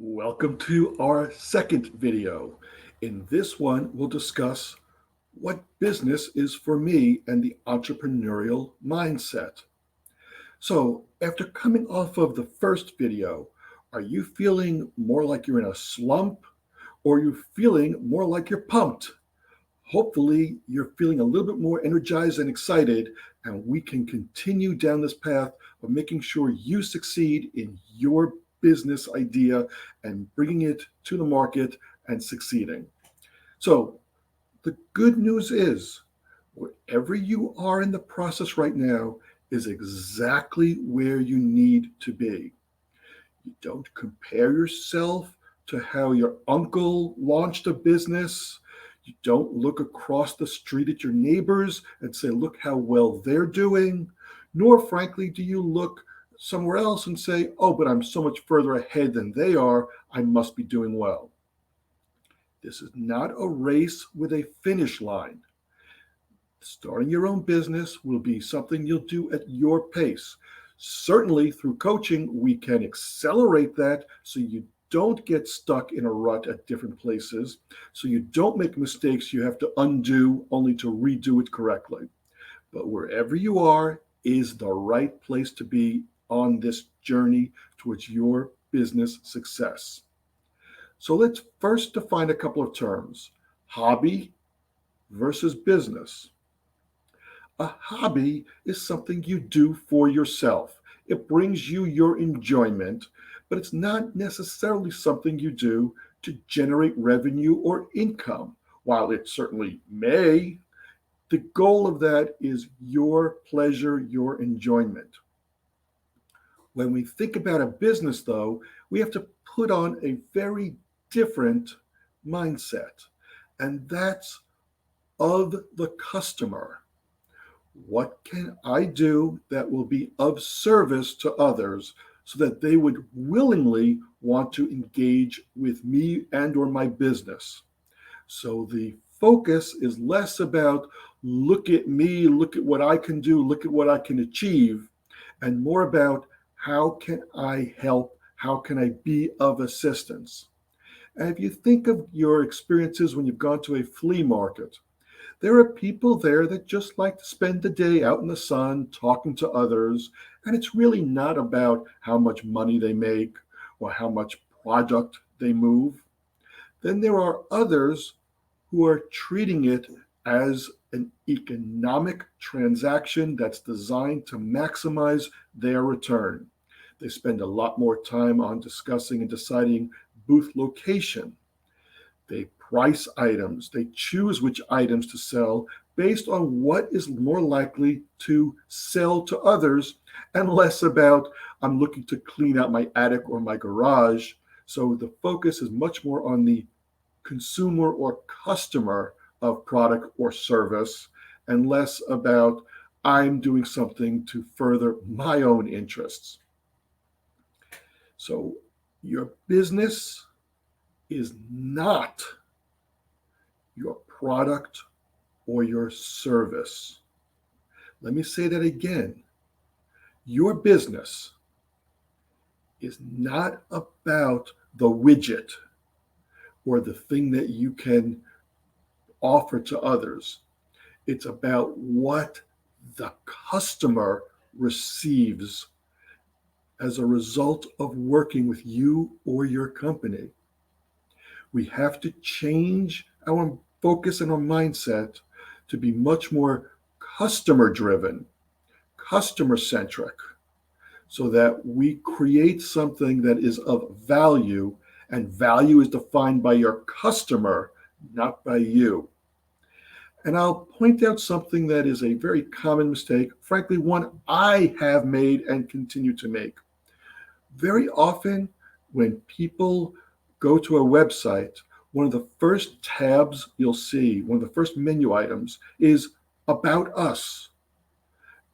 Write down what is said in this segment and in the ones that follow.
Welcome to our second video. In this one, we'll discuss what business is for me and the entrepreneurial mindset. So, after coming off of the first video, are you feeling more like you're in a slump or are you feeling more like you're pumped? Hopefully, you're feeling a little bit more energized and excited, and we can continue down this path of making sure you succeed in your business idea and bringing it to the market and succeeding. So, the good news is, wherever you are in the process right now is exactly where you need to be. You don't compare yourself to how your uncle launched a business. You don't look across the street at your neighbors and say, look how well they're doing. Nor, frankly, do you look somewhere else and say, oh, but I'm so much further ahead than they are. I must be doing well. This is not a race with a finish line. Starting your own business will be something you'll do at your pace. Certainly, through coaching, we can accelerate that so you don't get stuck in a rut at different places, so you don't make mistakes you have to undo only to redo it correctly. But wherever you are is the right place to be on this journey towards your business success. So let's first define a couple of terms: hobby versus business. A hobby is something you do for yourself. It brings you your enjoyment, but it's not necessarily something you do to generate revenue or income. While it certainly may, the goal of that is your pleasure, your enjoyment. When we think about a business, though, we have to put on a very different mindset, and that's of the customer. What can I do that will be of service to others so that they would willingly want to engage with me and or my business? So the focus is less about look at me, look at what I can do, look at what I can achieve, and more about how can I help, how can I be of assistance. And if you think of your experiences when you've gone to a flea market, there are people there that just like to spend the day out in the sun talking to others, and it's really not about how much money they make or how much product they move. Then there are others who are treating it as an economic transaction that's designed to maximize their return. They spend a lot more time on discussing and deciding booth location. They price items. They choose which items to sell based on what is more likely to sell to others and less about, I'm looking to clean out my attic or my garage. So the focus is much more on the consumer or customer of product or service and less about, I'm doing something to further my own interests. So your business is not your product or your service. Let me say that again. Your business is not about the widget or the thing that you can offer to others. It's about what the customer receives as a result of working with you or your company. We have to change our focus and our mindset to be much more customer driven, customer centric, so that we create something that is of value, and value is defined by your customer, not by you. And I'll point out something that is a very common mistake, frankly, one I have made and continue to make. Very often, when people go to a website, one of the first tabs you'll see, one of the first menu items is About Us.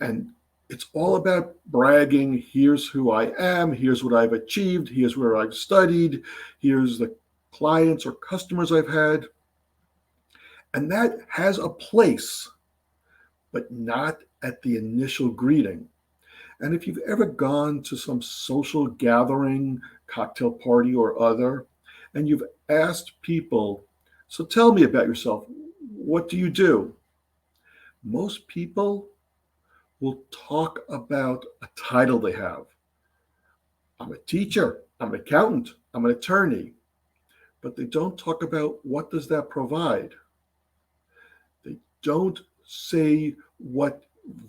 And it's all about bragging. Here's who I am. Here's what I've achieved. Here's where I've studied. Here's the clients or customers I've had. And that has a place, but not at the initial greeting. And if you've ever gone to some social gathering, cocktail party or other, and you've asked people, so tell me about yourself, what do you do? Most people will talk about a title they have. I'm a teacher, I'm an accountant, I'm an attorney, but they don't talk about what does that provide. They don't say what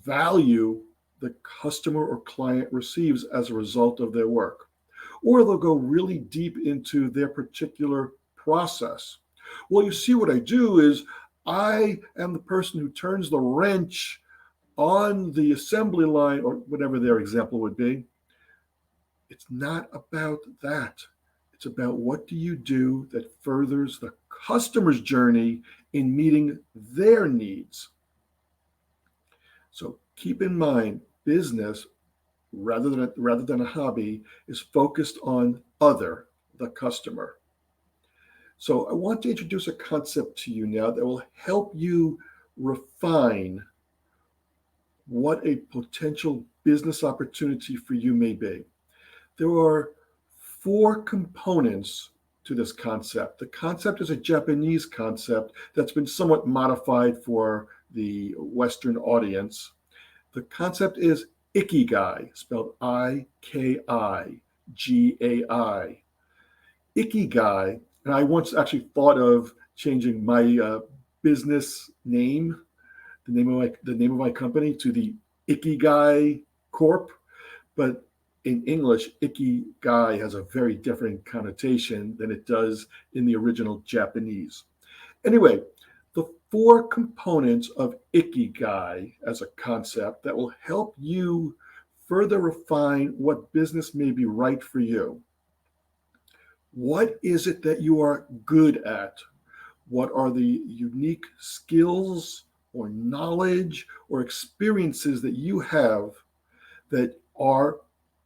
value the customer or client receives as a result of their work. Or they'll go really deep into their particular process. Well, you see, what I do is I am the person who turns the wrench on the assembly line, or whatever their example would be. It's not about that. It's about what do you do that furthers the customer's journey in meeting their needs. So keep in mind, business, rather than a hobby, is focused on the customer. So I want to introduce a concept to you now that will help you refine what a potential business opportunity for you may be. There are four components to this concept. The concept is a Japanese concept that's been somewhat modified for the Western audience. The concept is Ikigai, spelled Ikigai. Ikigai, and I once actually thought of changing my business name, the name of my company, to the Ikigai Corp. But in English, Ikigai has a very different connotation than it does in the original Japanese. Anyway, the four components of Ikigai as a concept that will help you further refine what business may be right for you. What is it that you are good at? What are the unique skills or knowledge or experiences that you have that are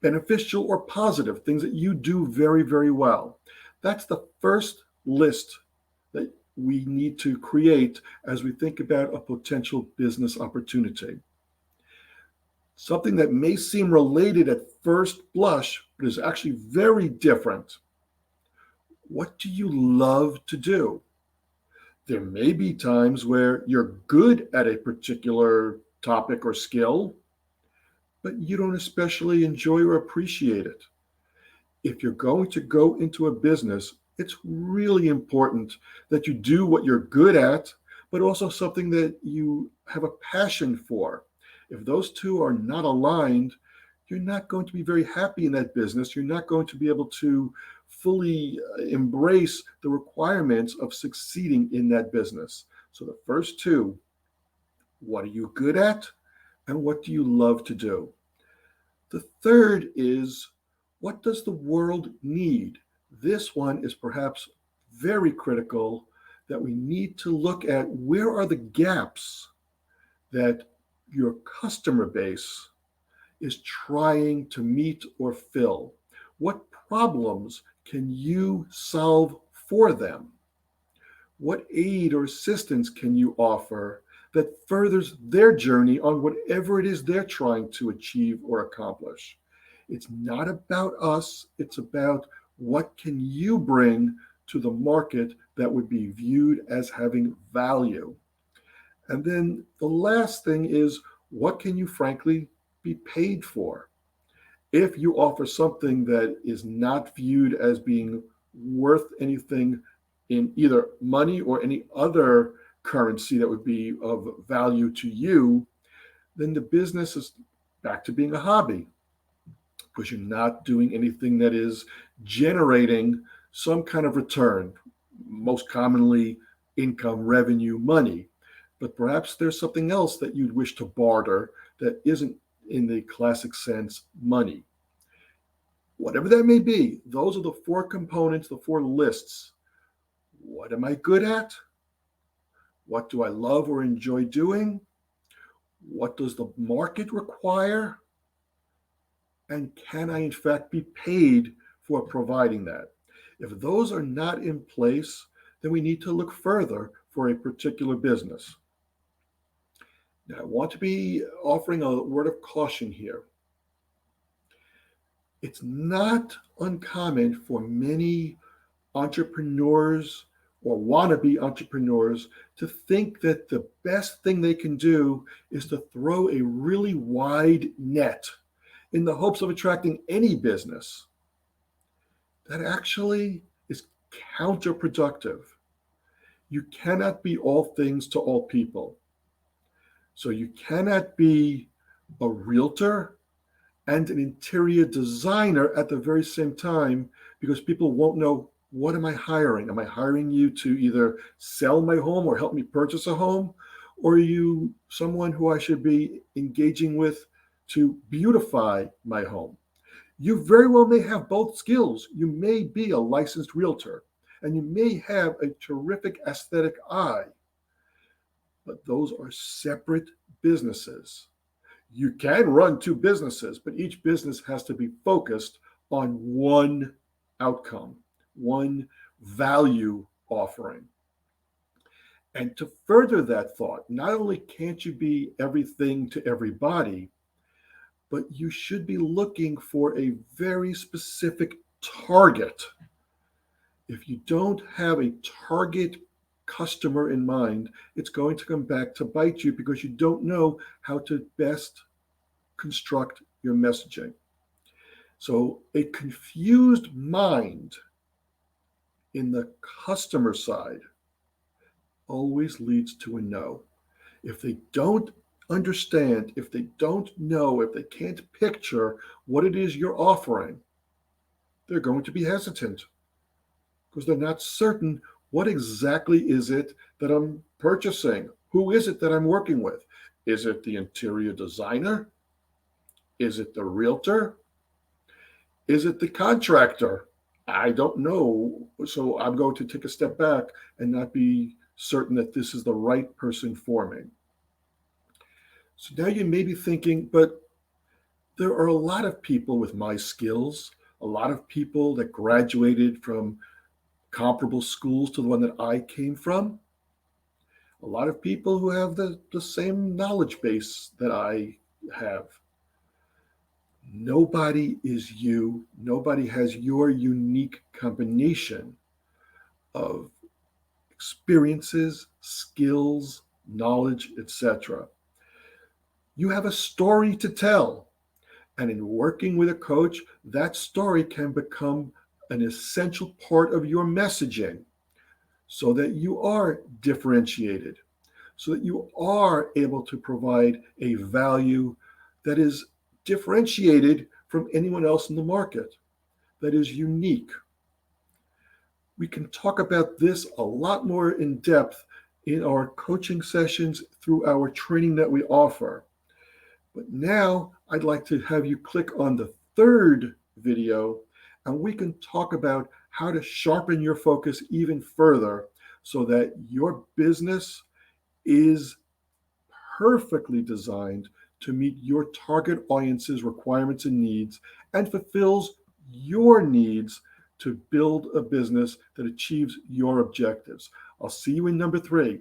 beneficial or positive, things that you do very, very well? That's the first list that we need to create as we think about a potential business opportunity. Something that may seem related at first blush, but is actually very different. What do you love to do? There may be times where you're good at a particular topic or skill, but you don't especially enjoy or appreciate it. If you're going to go into a business, it's really important that you do what you're good at, but also something that you have a passion for. If those two are not aligned, you're not going to be very happy in that business. You're not going to be able to fully embrace the requirements of succeeding in that business. So the first two, what are you good at and what do you love to do? The third is, what does the world need? This one is perhaps very critical, that we need to look at where are the gaps that your customer base is trying to meet or fill. What problems can you solve for them? What aid or assistance can you offer that furthers their journey on whatever it is they're trying to achieve or accomplish? It's not about us, it's about what can you bring to the market that would be viewed as having value. And then the last thing is, what can you frankly be paid for? If you offer something that is not viewed as being worth anything in either money or any other currency that would be of value to you, then the business is back to being a hobby, because you're not doing anything that is generating some kind of return, most commonly income, revenue, money. But perhaps there's something else that you'd wish to barter that isn't, in the classic sense, money. Whatever that may be, those are the four components, the four lists. What am I good at? What do I love or enjoy doing? What does the market require? And can I, in fact, be paid for providing that? If those are not in place, then we need to look further for a particular business. Now, I want to be offering a word of caution here. It's not uncommon for many entrepreneurs or wannabe entrepreneurs to think that the best thing they can do is to throw a really wide net in the hopes of attracting any business. That actually is counterproductive. You cannot be all things to all people. So you cannot be a realtor and an interior designer at the very same time, because people won't know, what am I hiring? Am I hiring you to either sell my home or help me purchase a home? Or are you someone who I should be engaging with to beautify my home? You very well may have both skills. You may be a licensed realtor and you may have a terrific aesthetic eye, but those are separate businesses. You can run two businesses, but each business has to be focused on one outcome, one value offering. And to further that thought, not only can't you be everything to everybody, but you should be looking for a very specific target. If you don't have a target customer in mind, it's going to come back to bite you because you don't know how to best construct your messaging. So, a confused mind in the customer side always leads to a no. If they don't understand, if they don't know, if they can't picture what it is you're offering, they're going to be hesitant because they're not certain, what exactly is it that I'm purchasing? Who is it that I'm working with? Is it the interior designer? Is it the realtor? Is it the contractor? I don't know. So I'm going to take a step back and not be certain that this is the right person for me. So now you may be thinking, but there are a lot of people with my skills, a lot of people that graduated from comparable schools to the one that I came from, a lot of people who have the same knowledge base that I have. Nobody is you. Nobody has your unique combination of experiences, skills, knowledge, etc. You have a story to tell. And in working with a coach, that story can become an essential part of your messaging so that you are differentiated, so that you are able to provide a value that is differentiated from anyone else in the market, that is unique. We can talk about this a lot more in depth in our coaching sessions through our training that we offer. But now I'd like to have you click on the third video and we can talk about how to sharpen your focus even further so that your business is perfectly designed to meet your target audience's requirements and needs and fulfills your needs to build a business that achieves your objectives. I'll see you in number 3.